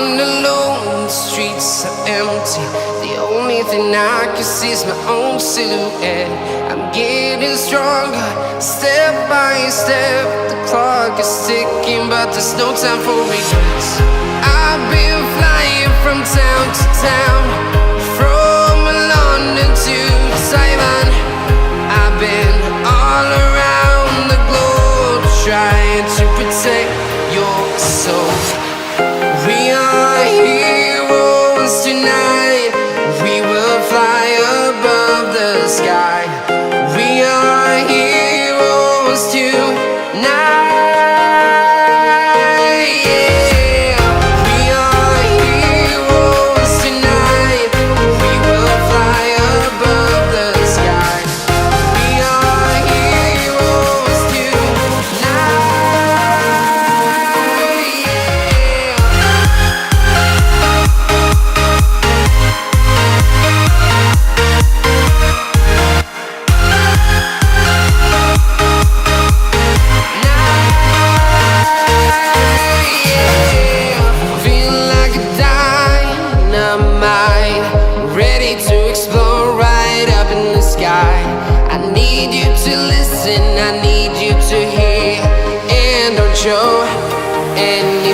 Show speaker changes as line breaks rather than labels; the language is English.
I'm alone, the streets are empty. The only thing I can see is my own silhouette. I'm getting stronger, step by step. The clock is ticking, but there's no time for regrets. I've been flying from town to town, from London to Taiwan. I've been all around the globe, trying to protect your soul. We are heroes tonight. We will fly above the sky. We are heroes tonight. Yeah. We are heroes tonight. We will fly above the sky. We are heroes tonight. Feeling like a dynamite, ready to explode right up in the sky. I need you to listen, I need you to hear, and don't show any